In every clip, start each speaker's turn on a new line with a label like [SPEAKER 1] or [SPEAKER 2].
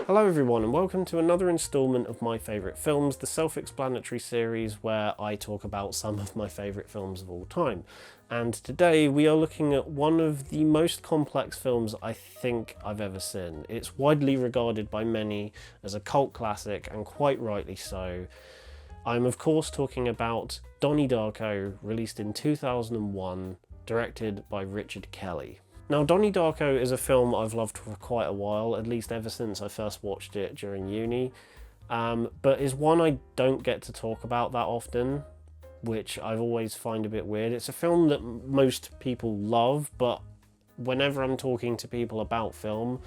[SPEAKER 1] Hello everyone and welcome to another instalment of My Favourite Films, the self-explanatory series where I talk about some of my favourite films of all time. And today we are looking at one of the most complex films I think I've ever seen. It's widely regarded by many as a cult classic, and quite rightly so. I'm of course talking about Donnie Darko, released in 2001, directed by Richard Kelly. Now, Donnie Darko is a film I've loved for quite a while, at least ever since I first watched it during uni, but is one I don't get to talk about that often, which I always find a bit weird. It's a film that most people love, but whenever I'm talking to people about film,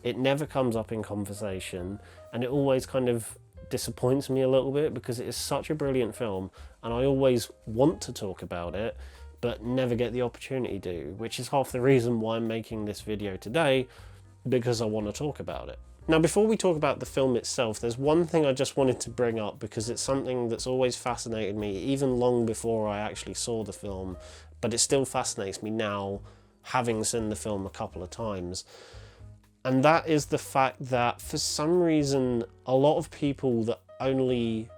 [SPEAKER 1] it never comes up in conversation, and it always kind of disappoints me a little bit because it is such a brilliant film, and I always want to talk about it, but never get the opportunity to, which is half the reason why I'm making this video today, because I want to talk about it. Now, before we talk about the film itself, there's one thing I just wanted to bring up because it's something that's always fascinated me, even long before I actually saw the film, but it still fascinates me now, having seen the film a couple of times. And that is the fact that, for some reason, a lot of people that only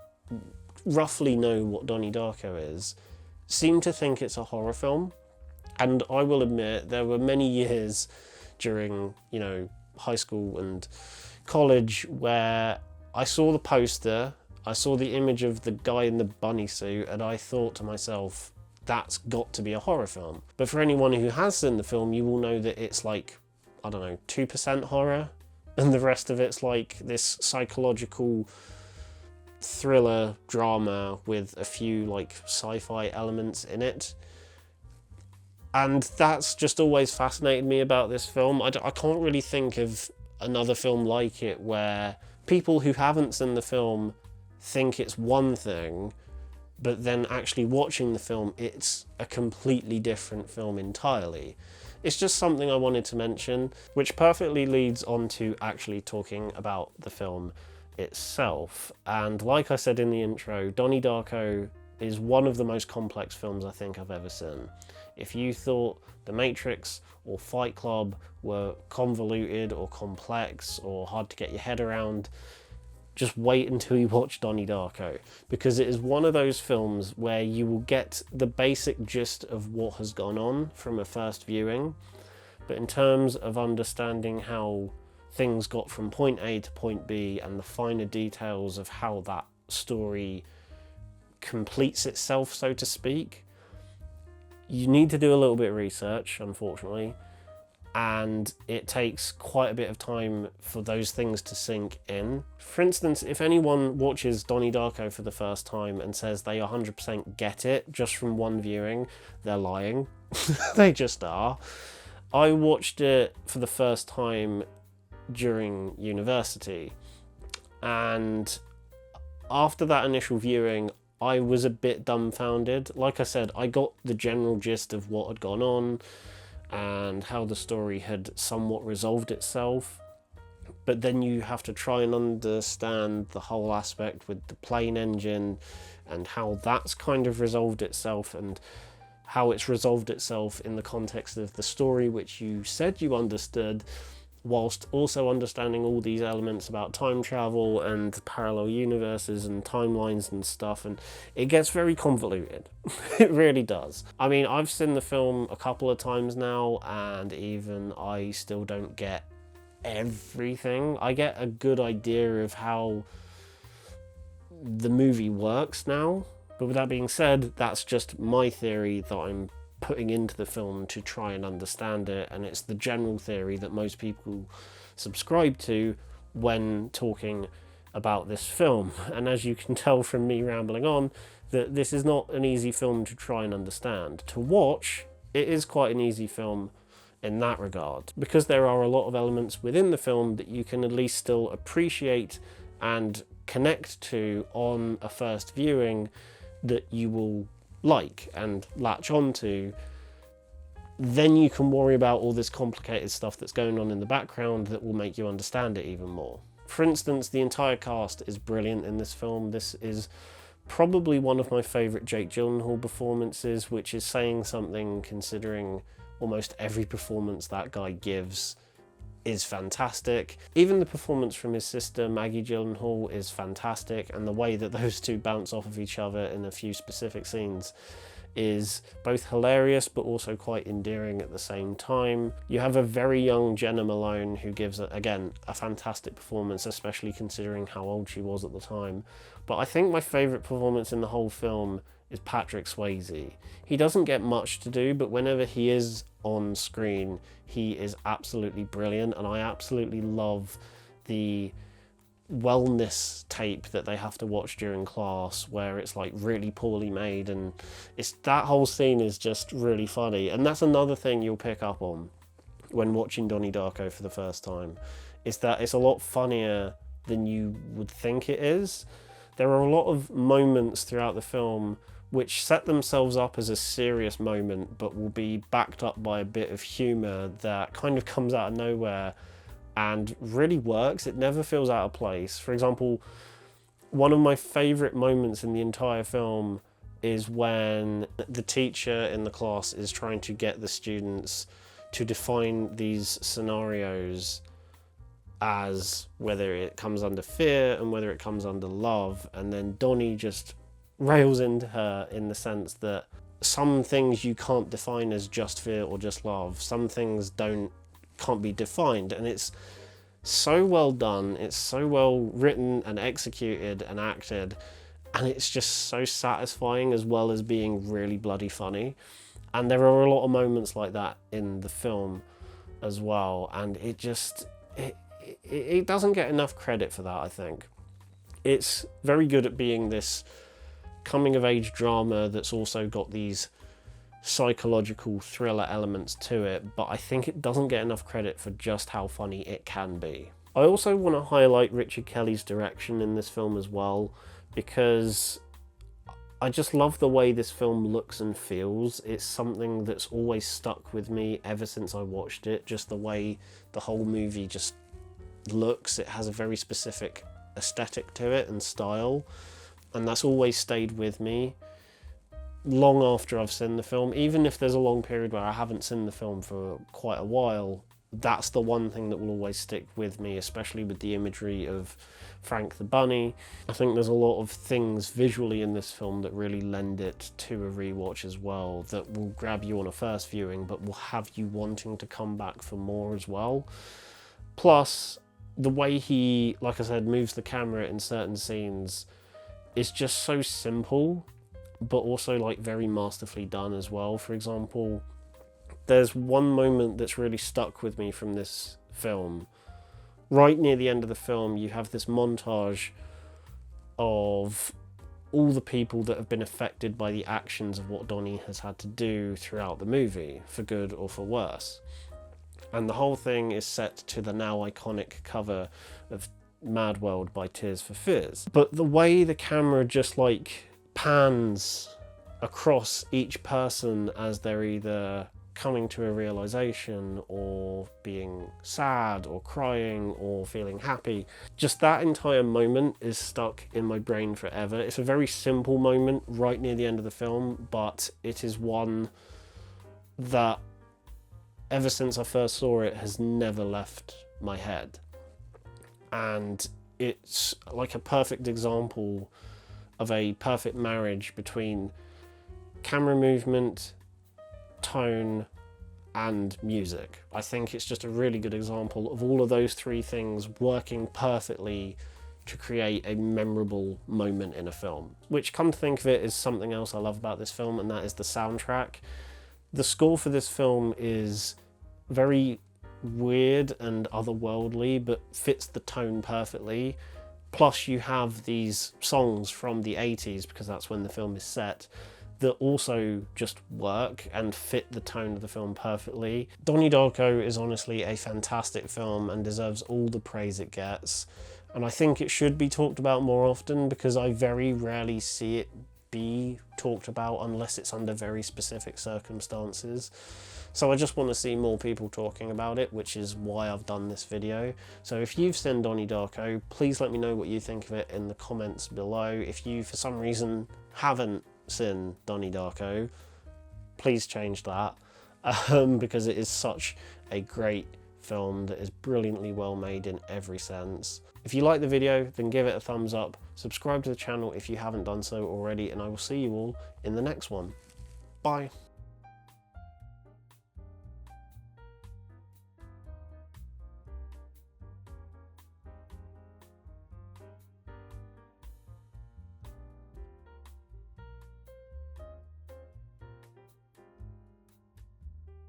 [SPEAKER 1] roughly know what Donnie Darko is seem to think it's a horror film. And I will admit, there were many years during, high school and college where I saw the poster, I saw the image of the guy in the bunny suit, and I thought to myself, that's got to be a horror film. But for anyone who has seen the film, you will know that it's like, 2% horror, and the rest of it's like this psychological thriller drama with a few sci-fi elements in it. And that's just always fascinated me about this film. I can't really think of another film like it where people who haven't seen the film think it's one thing, but then actually watching the film, it's a completely different film entirely. It's just something I wanted to mention, which perfectly leads on to actually talking about the film itself. And like I said in the intro, Donnie Darko is one of the most complex films I think I've ever seen. If you thought The Matrix or Fight Club were convoluted or complex or hard to get your head around, just wait until you watch Donnie Darko, because it is one of those films where you will get the basic gist of what has gone on from a first viewing, but in terms of understanding how things got from point A to point B and the finer details of how that story completes itself, so to speak, you need to do a little bit of research, unfortunately, and it takes quite a bit of time for those things to sink in. For instance, if anyone watches Donnie Darko for the first time and says they 100% get it just from one viewing, they're lying. They just are. I watched it for the first time during university, and after that initial viewing I was a bit dumbfounded. Like I said, I got the general gist of what had gone on and how the story had somewhat resolved itself, but then you have to try and understand the whole aspect with the plane engine and how that's kind of resolved itself, and how it's resolved itself in the context of the story which you said you understood, whilst also understanding all these elements about time travel and parallel universes and timelines and stuff, and it gets very convoluted. It really does. I mean, I've seen the film a couple of times now, and even I still don't get everything. I get a good idea of how the movie works now, but with that being said, that's just my theory that I'm putting into the film to try and understand it, and it's the general theory that most people subscribe to when talking about this film. And as you can tell from me rambling on, that this is not an easy film to try and understand. To watch, it is quite an easy film in that regard, because there are a lot of elements within the film that you can at least still appreciate and connect to on a first viewing that you will like and latch onto. Then you can worry about all this complicated stuff that's going on in the background that will make you understand it even more. For instance, the entire cast is brilliant in this film. This is probably one of my favourite Jake Gyllenhaal performances, which is saying something considering almost every performance that guy gives is fantastic. Even the performance from his sister Maggie Gyllenhaal is fantastic, and the way that those two bounce off of each other in a few specific scenes is both hilarious but also quite endearing at the same time. You have a very young Jenna Malone who gives, again, a fantastic performance, especially considering how old she was at the time. But I think my favourite performance in the whole film is Patrick Swayze. He doesn't get much to do, but whenever he is on screen, he is absolutely brilliant, and I absolutely love the wellness tape that they have to watch during class where it's like really poorly made, and it's that whole scene is just really funny. And that's another thing you'll pick up on when watching Donnie Darko for the first time, is that it's a lot funnier than you would think it is. There are a lot of moments throughout the film which set themselves up as a serious moment but will be backed up by a bit of humour that kind of comes out of nowhere and really works. It never feels out of place. For example, one of my favourite moments in the entire film is when the teacher in the class is trying to get the students to define these scenarios as whether it comes under fear and whether it comes under love, and then Donnie just rails into her in the sense that some things you can't define as just fear or just love. Some things can't be defined, and it's so well done, it's so well written and executed and acted, and it's just so satisfying as well as being really bloody funny. And there are a lot of moments like that in the film as well, and it doesn't get enough credit for that, I think. It's very good at being this coming of age drama that's also got these psychological thriller elements to it, but I think it doesn't get enough credit for just how funny it can be. I also want to highlight Richard Kelly's direction in this film as well, because I just love the way this film looks and feels. It's something that's always stuck with me ever since I watched it, just the way the whole movie just looks. It has a very specific aesthetic to it and style, and that's always stayed with me long after I've seen the film. Even if there's a long period where I haven't seen the film for quite a while, that's the one thing that will always stick with me, especially with the imagery of Frank the Bunny. I think there's a lot of things visually in this film that really lend it to a rewatch as well, that will grab you on a first viewing but will have you wanting to come back for more as well. Plus, the way he, like I said, moves the camera in certain scenes is just so simple, but also like very masterfully done as well. For example, there's one moment that's really stuck with me from this film. Right near the end of the film, you have this montage of all the people that have been affected by the actions of what Donnie has had to do throughout the movie, for good or for worse. And the whole thing is set to the now iconic cover of Mad World by Tears for Fears. But the way the camera just like pans across each person as they're either coming to a realization or being sad or crying or feeling happy, just that entire moment is stuck in my brain forever. It's a very simple moment right near the end of the film, but it is one that ever since I first saw it has never left my head. And it's like a perfect example of a perfect marriage between camera movement, tone, and music. I think it's just a really good example of all of those three things working perfectly to create a memorable moment in a film. Which, come to think of it, is something else I love about this film, and that is the soundtrack. The score for this film is very weird and otherworldly, but fits the tone perfectly. Plus you have these songs from the 80s, because that's when the film is set, that also just work and fit the tone of the film perfectly. Donnie Darko is honestly a fantastic film and deserves all the praise it gets, and I think it should be talked about more often, because I very rarely see it be talked about unless it's under very specific circumstances. So I just want to see more people talking about it, which is why I've done this video. So if you've seen Donnie Darko, please let me know what you think of it in the comments below. If you, for some reason, haven't seen Donnie Darko, please change that, because it is such a great film that is brilliantly well made in every sense. If you like the video, then give it a thumbs up, subscribe to the channel if you haven't done so already, and I will see you all in the next one. Bye.